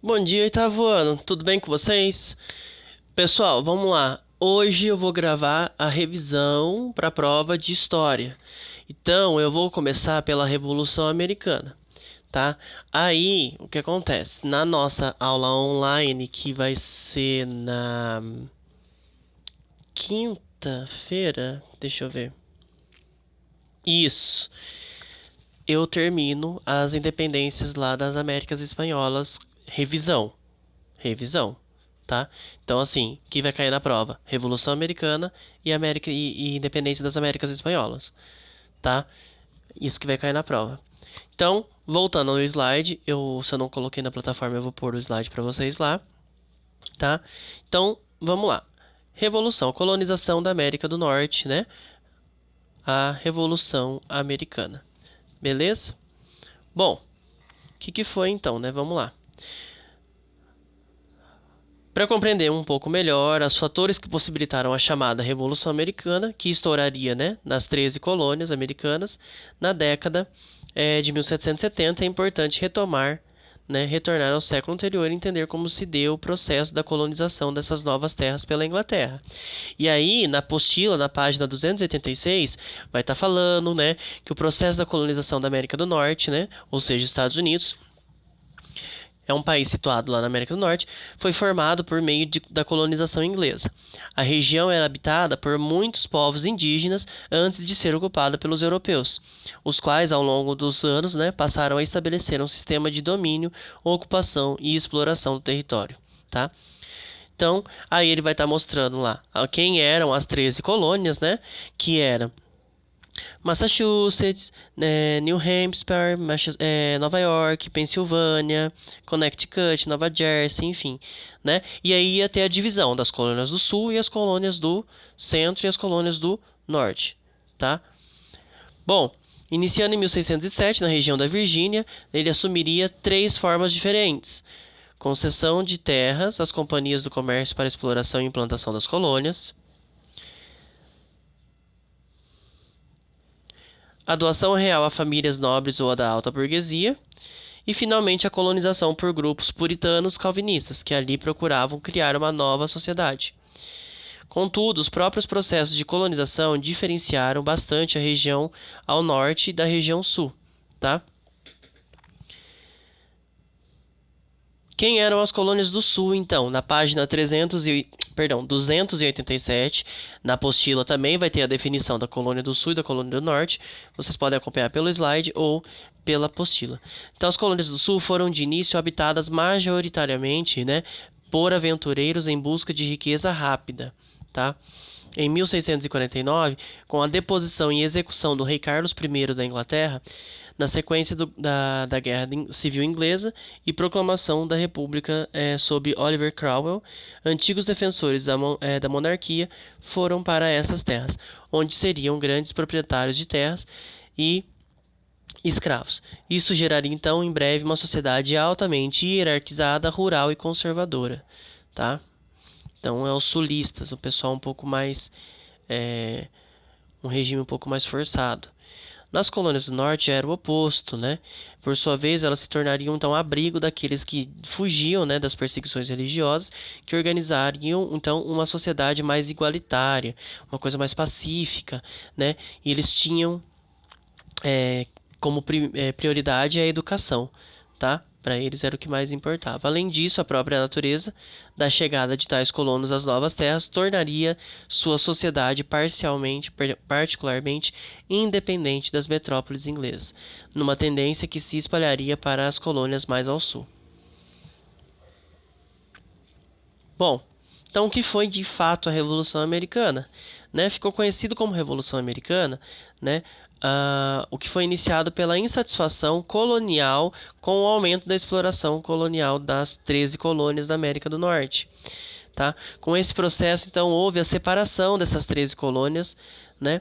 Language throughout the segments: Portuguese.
Bom dia, oitavo ano. Tudo bem com vocês? Pessoal, vamos lá. Hoje eu vou gravar a revisão para a prova de história. Então, eu vou começar pela Revolução Americana, tá? Aí, o que acontece? Na nossa aula online, que vai ser na quinta-feira, deixa eu ver. Isso. Eu termino as independências lá das Américas Espanholas, revisão. Revisão, tá? Então, assim, o que vai cair na prova? Revolução Americana e Independência das Américas Espanholas, tá? Isso que vai cair na prova. Então, voltando ao slide, se eu não coloquei na plataforma, eu vou pôr o slide para vocês lá, tá? Então, vamos lá. Revolução, colonização da América do Norte, né? A Revolução Americana. Beleza? Bom, o que foi então, né? Vamos lá. Para compreender um pouco melhor os fatores que possibilitaram a chamada Revolução Americana, que estouraria, né, nas 13 colônias americanas na década de 1770, é importante retornar ao século anterior e entender como se deu o processo da colonização dessas novas terras pela Inglaterra. E aí, na apostila, na página 286, vai estar falando, né, que o processo da colonização da América do Norte, né, ou seja, Estados Unidos, é um país situado lá na América do Norte, foi formado por meio da colonização inglesa. A região era habitada por muitos povos indígenas antes de ser ocupada pelos europeus, os quais, ao longo dos anos, né, passaram a estabelecer um sistema de domínio, ocupação e exploração do território. Tá? Então, aí ele vai estar mostrando lá quem eram as 13 colônias, né, que eram Massachusetts, New Hampshire, Nova York, Pensilvânia, Connecticut, Nova Jersey, enfim, né? E aí ia ter a divisão das colônias do Sul e as colônias do Centro e as colônias do Norte, tá? Bom, iniciando em 1607, na região da Virgínia, ele assumiria três formas diferentes: concessão de terras às companhias do comércio para exploração e implantação das colônias, a doação real a famílias nobres ou a da alta burguesia, e finalmente a colonização por grupos puritanos calvinistas, que ali procuravam criar uma nova sociedade. Contudo, os próprios processos de colonização diferenciaram bastante a região ao norte da região sul, tá? Quem eram as colônias do sul, então? Na página 287, na apostila também vai ter a definição da colônia do sul e da colônia do norte. Vocês podem acompanhar pelo slide ou pela apostila. Então, as colônias do sul foram de início habitadas majoritariamente, né, por aventureiros em busca de riqueza rápida, tá? Em 1649, com a deposição e execução do rei Carlos I da Inglaterra, na sequência da Guerra Civil Inglesa e proclamação da República sob Oliver Cromwell, antigos defensores da monarquia foram para essas terras, onde seriam grandes proprietários de terras e escravos. Isso geraria então em breve uma sociedade altamente hierarquizada, rural e conservadora, tá? Então é os sulistas, o pessoal um pouco mais um regime um pouco mais forçado. Nas colônias do norte era o oposto, né? Por sua vez, elas se tornariam então abrigo daqueles que fugiam, né, das perseguições religiosas, que organizariam então uma sociedade mais igualitária, uma coisa mais pacífica, né? E eles tinham é, como prioridade a educação, tá? Para eles era o que mais importava. Além disso, a própria natureza da chegada de tais colonos às novas terras tornaria sua sociedade particularmente independente das metrópoles inglesas, numa tendência que se espalharia para as colônias mais ao sul. Bom, então o que foi de fato a Revolução Americana? Né? Ficou conhecido como Revolução Americana, né? O que foi iniciado pela insatisfação colonial com o aumento da exploração colonial das 13 colônias da América do Norte. Tá? Com esse processo, então, houve a separação dessas 13 colônias, né,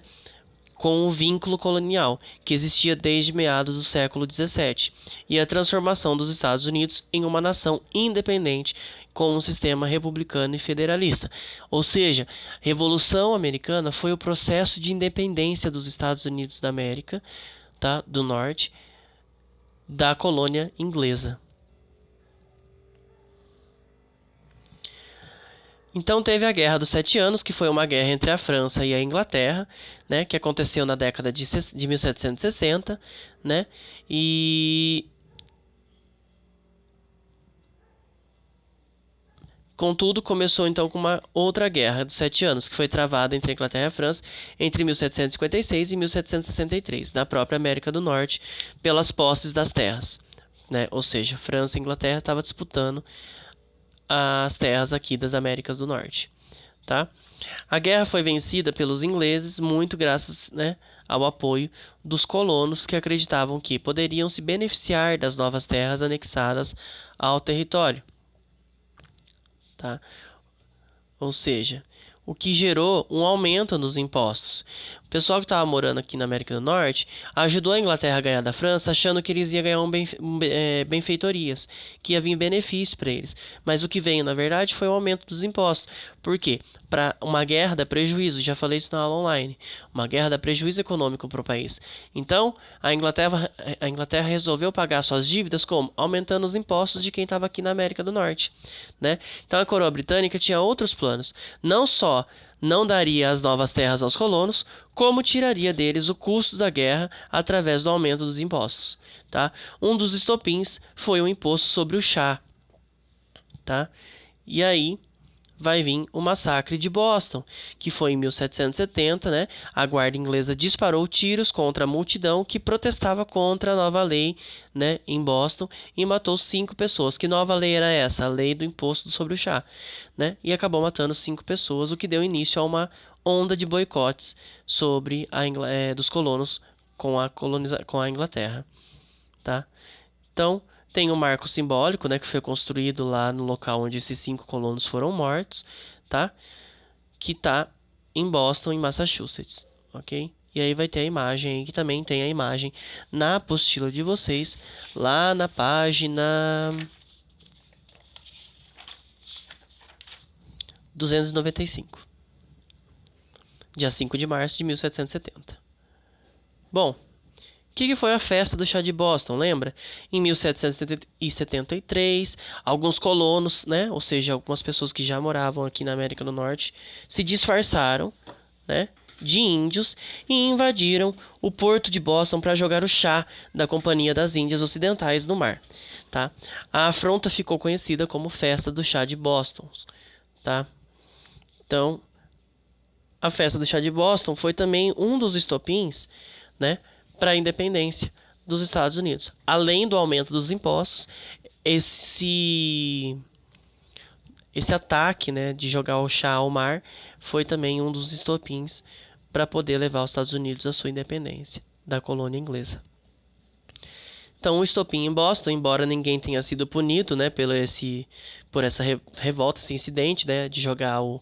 com o vínculo colonial, que existia desde meados do século XVII, e a transformação dos Estados Unidos em uma nação independente com um sistema republicano e federalista. Ou seja, a Revolução Americana foi o processo de independência dos Estados Unidos da América, tá, do Norte, da colônia inglesa. Então teve a Guerra dos Sete Anos, que foi uma guerra entre a França e a Inglaterra, né, que aconteceu na década de 1760, né, e contudo começou então com uma outra Guerra dos Sete Anos, que foi travada entre a Inglaterra e a França entre 1756 e 1763, na própria América do Norte, pelas posses das terras, né, ou seja, França e Inglaterra estavam disputando as terras aqui das Américas do Norte, tá? A guerra foi vencida pelos ingleses, muito graças, né, ao apoio dos colonos que acreditavam que poderiam se beneficiar das novas terras anexadas ao território, tá? Ou seja, o que gerou um aumento nos impostos. O pessoal que estava morando aqui na América do Norte ajudou a Inglaterra a ganhar da França, achando que eles iam ganhar benfeitorias, que ia vir benefício para eles. Mas o que veio, na verdade, foi o aumento dos impostos. Por quê? Para uma guerra dá prejuízo, já falei isso na aula online. Uma guerra dá prejuízo econômico para o país. Então, a Inglaterra resolveu pagar suas dívidas como? Aumentando os impostos de quem estava aqui na América do Norte, né? Então, a coroa britânica tinha outros planos. Não só não daria as novas terras aos colonos, como tiraria deles o custo da guerra através do aumento dos impostos, tá? Um dos estopins foi o imposto sobre o chá, tá? E aí vai vir o massacre de Boston, que foi em 1770, né? A guarda inglesa disparou tiros contra a multidão que protestava contra a nova lei, né, em Boston e matou 5 pessoas. Que nova lei era essa? A lei do imposto sobre o chá, né? E acabou matando 5 pessoas, o que deu início a uma onda de boicotes sobre dos colonos com a Inglaterra, tá? Então, tem um marco simbólico, né, que foi construído lá no local onde esses 5 colonos foram mortos, tá? Que tá em Boston, em Massachusetts, ok? E aí vai ter a imagem aí, que também tem a imagem na apostila de vocês, lá na página 295, dia 5 de março de 1770. Bom, o que foi a festa do chá de Boston, lembra? Em 1773, alguns colonos, né, ou seja, algumas pessoas que já moravam aqui na América do Norte, se disfarçaram, né, de índios e invadiram o porto de Boston para jogar o chá da Companhia das Índias Ocidentais no mar, tá? A afronta ficou conhecida como Festa do Chá de Boston, tá? Então, a Festa do Chá de Boston foi também um dos estopins, né, para a independência dos Estados Unidos. Além do aumento dos impostos, esse ataque, né, de jogar o chá ao mar foi também um dos estopins para poder levar os Estados Unidos à sua independência da colônia inglesa. Então, o estopim em Boston, embora ninguém tenha sido punido, né, por essa revolta, esse incidente, né, de jogar o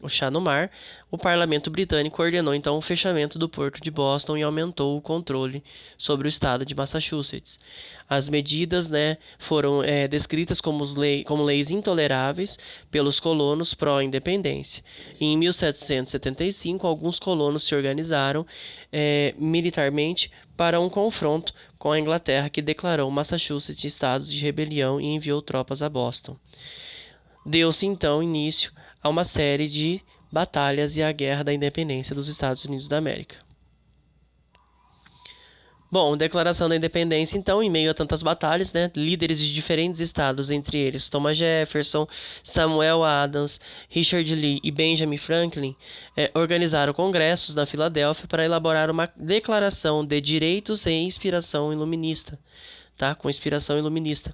chá no mar, o parlamento britânico ordenou então o fechamento do porto de Boston e aumentou o controle sobre o estado de Massachusetts. As medidas, né, foram descritas como leis intoleráveis pelos colonos pró-independência. Em 1775, alguns colonos se organizaram militarmente para um confronto com a Inglaterra, que declarou Massachusetts estado de rebelião e enviou tropas a Boston. Deu-se então início a uma série de batalhas e a Guerra da Independência dos Estados Unidos da América. Bom, Declaração da Independência, então, em meio a tantas batalhas, né, líderes de diferentes estados, entre eles Thomas Jefferson, Samuel Adams, Richard Lee e Benjamin Franklin, organizaram congressos na Filadélfia para elaborar uma declaração de direitos e inspiração iluminista, tá? Com inspiração iluminista.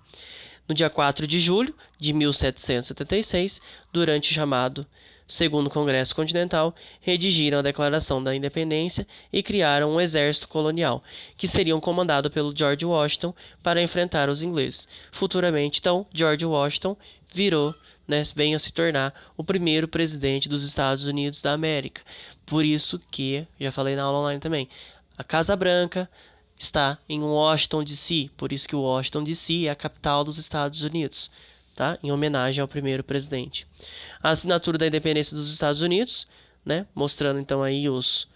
No dia 4 de julho de 1776, durante o chamado Segundo Congresso Continental, redigiram a Declaração da Independência e criaram um exército colonial, que seriam comandado pelo George Washington para enfrentar os ingleses. Futuramente, então, George Washington virou, né, vem a se tornar o primeiro presidente dos Estados Unidos da América. Por isso que, já falei na aula online também, a Casa Branca está em Washington, D.C., por isso que Washington, D.C. é a capital dos Estados Unidos, tá? Em homenagem ao primeiro presidente. A assinatura da independência dos Estados Unidos, né? Mostrando então aí os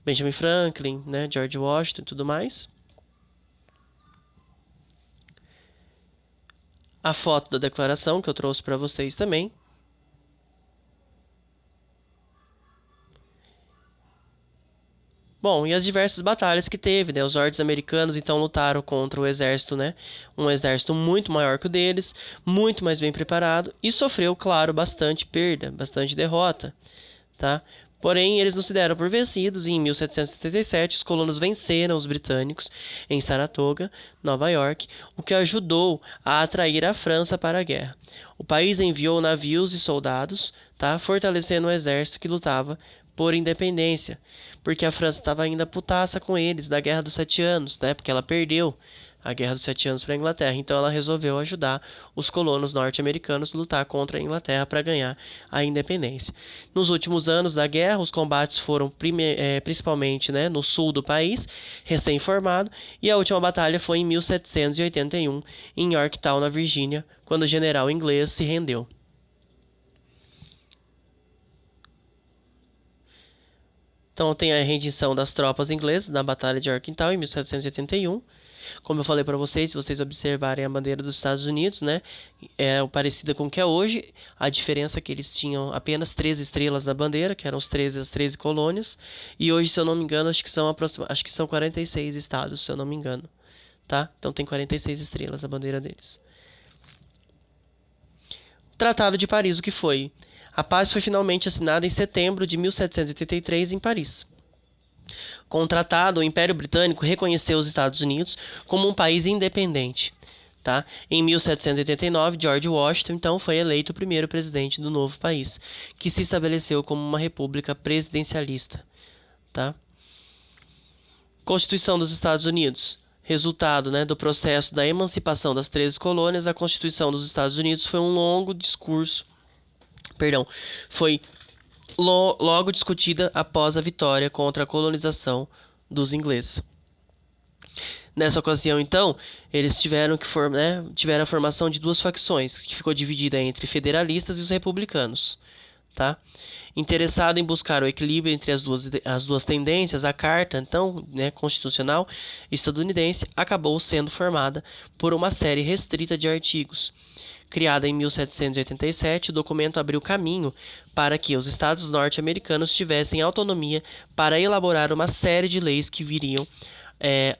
Benjamin Franklin, né? George Washington e tudo mais. a foto da declaração que eu trouxe para vocês também. Bom, e as diversas batalhas que teve, né? Os norte-americanos então lutaram contra o exército, né? Um exército muito maior que o deles, muito mais bem preparado e sofreu, claro, bastante perda, bastante derrota, tá? Porém, eles não se deram por vencidos e em 1777 os colonos venceram os britânicos em Saratoga, Nova York, o que ajudou a atrair a França para a guerra. O país enviou navios e soldados, tá? Fortalecendo o exército que lutava por independência, porque a França estava ainda putaça com eles da Guerra dos Sete Anos, né? Porque ela perdeu a Guerra dos Sete Anos para a Inglaterra, então ela resolveu ajudar os colonos norte-americanos a lutar contra a Inglaterra para ganhar a independência. Nos últimos anos da guerra, os combates foram principalmente, né, no sul do país, recém-formado, e a última batalha foi em 1781, em Yorktown, na Virgínia, quando o general inglês se rendeu. Então tem a rendição das tropas inglesas na Batalha de Yorktown em 1781. Como eu falei para vocês, se vocês observarem a bandeira dos Estados Unidos, né, é parecida com o que é hoje. A diferença é que eles tinham apenas 13 estrelas na bandeira, que eram as 13 colônias, e hoje, se eu não me engano, acho que são 46 estados, se eu não me engano, tá? Então tem 46 estrelas na bandeira deles. Tratado de Paris, o que foi? A paz foi finalmente assinada em setembro de 1783 em Paris. Com o tratado, o Império Britânico reconheceu os Estados Unidos como um país independente. Tá? Em 1789, George Washington então foi eleito o primeiro presidente do novo país, que se estabeleceu como uma república presidencialista. Tá? Constituição dos Estados Unidos. Resultado, né, do processo da emancipação das 13 colônias, a Constituição dos Estados Unidos foi um longo discurso, foi logo discutida após a vitória contra a colonização dos ingleses. Nessa ocasião, então, eles tiveram a formação de duas facções, que ficou dividida entre federalistas e os republicanos. Tá? Interessado em buscar o equilíbrio entre as duas tendências, a Carta, então, né, constitucional estadunidense, acabou sendo formada por uma série restrita de artigos. Criada em 1787, o documento abriu caminho para que os estados norte-americanos tivessem autonomia para elaborar uma série de leis que viriam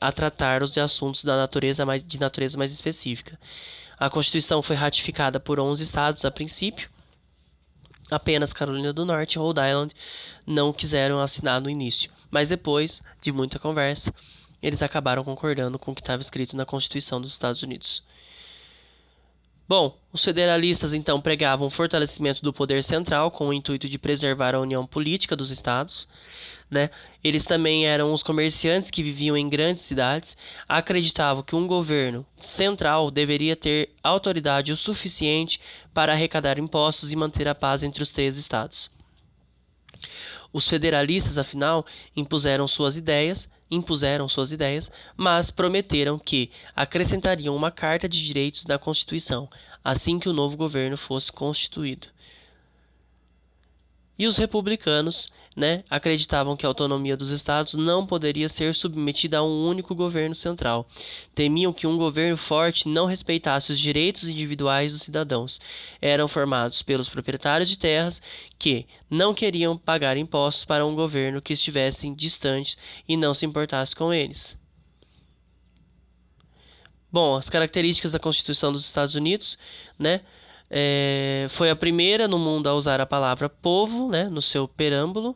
a tratar os assuntos de natureza mais específica. A Constituição foi ratificada por 11 estados a princípio. Apenas Carolina do Norte e Rhode Island não quiseram assinar no início, mas depois de muita conversa, eles acabaram concordando com o que estava escrito na Constituição dos Estados Unidos. Bom, os federalistas então pregavam o fortalecimento do poder central com o intuito de preservar a união política dos estados, né? Eles também eram os comerciantes que viviam em grandes cidades, acreditavam que um governo central deveria ter autoridade o suficiente para arrecadar impostos e manter a paz entre os três estados. Os federalistas, afinal, impuseram suas ideias, mas prometeram que acrescentariam uma Carta de Direitos na Constituição, assim que o novo governo fosse constituído. E os republicanos, né, acreditavam que a autonomia dos estados não poderia ser submetida a um único governo central. Temiam que um governo forte não respeitasse os direitos individuais dos cidadãos. Eram formados pelos proprietários de terras que não queriam pagar impostos para um governo que estivesse distante e não se importasse com eles. Bom, as características da Constituição dos Estados Unidos, né? Foi a primeira no mundo a usar a palavra povo, né, no seu preâmbulo.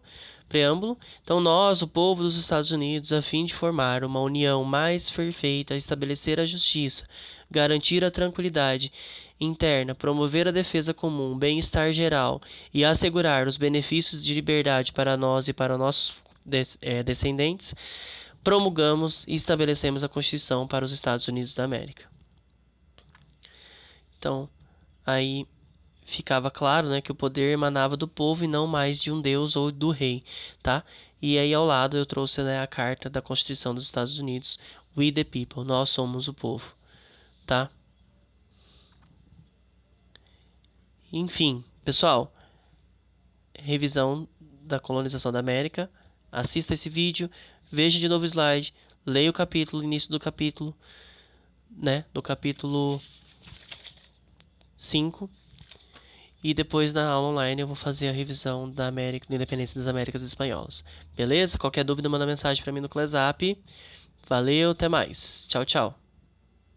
Então, nós, o povo dos Estados Unidos, a fim de formar uma união mais perfeita, estabelecer a justiça, garantir a tranquilidade interna, promover a defesa comum, bem-estar geral e assegurar os benefícios de liberdade para nós e para nossos descendentes, promulgamos e estabelecemos a Constituição para os Estados Unidos da América. Então, aí ficava claro, né, que o poder emanava do povo e não mais de um deus ou do rei, tá? E aí ao lado eu trouxe, né, a carta da Constituição dos Estados Unidos, We the People, nós somos o povo, tá? Enfim, pessoal, revisão da colonização da América. Assista esse vídeo, veja de novo o slide, leia o capítulo, início do capítulo, né, do capítulo 5. E depois na aula online eu vou fazer a revisão da Independência das Américas Espanholas. Beleza? Qualquer dúvida, manda mensagem para mim no ClassApp. Valeu, até mais. Tchau, tchau.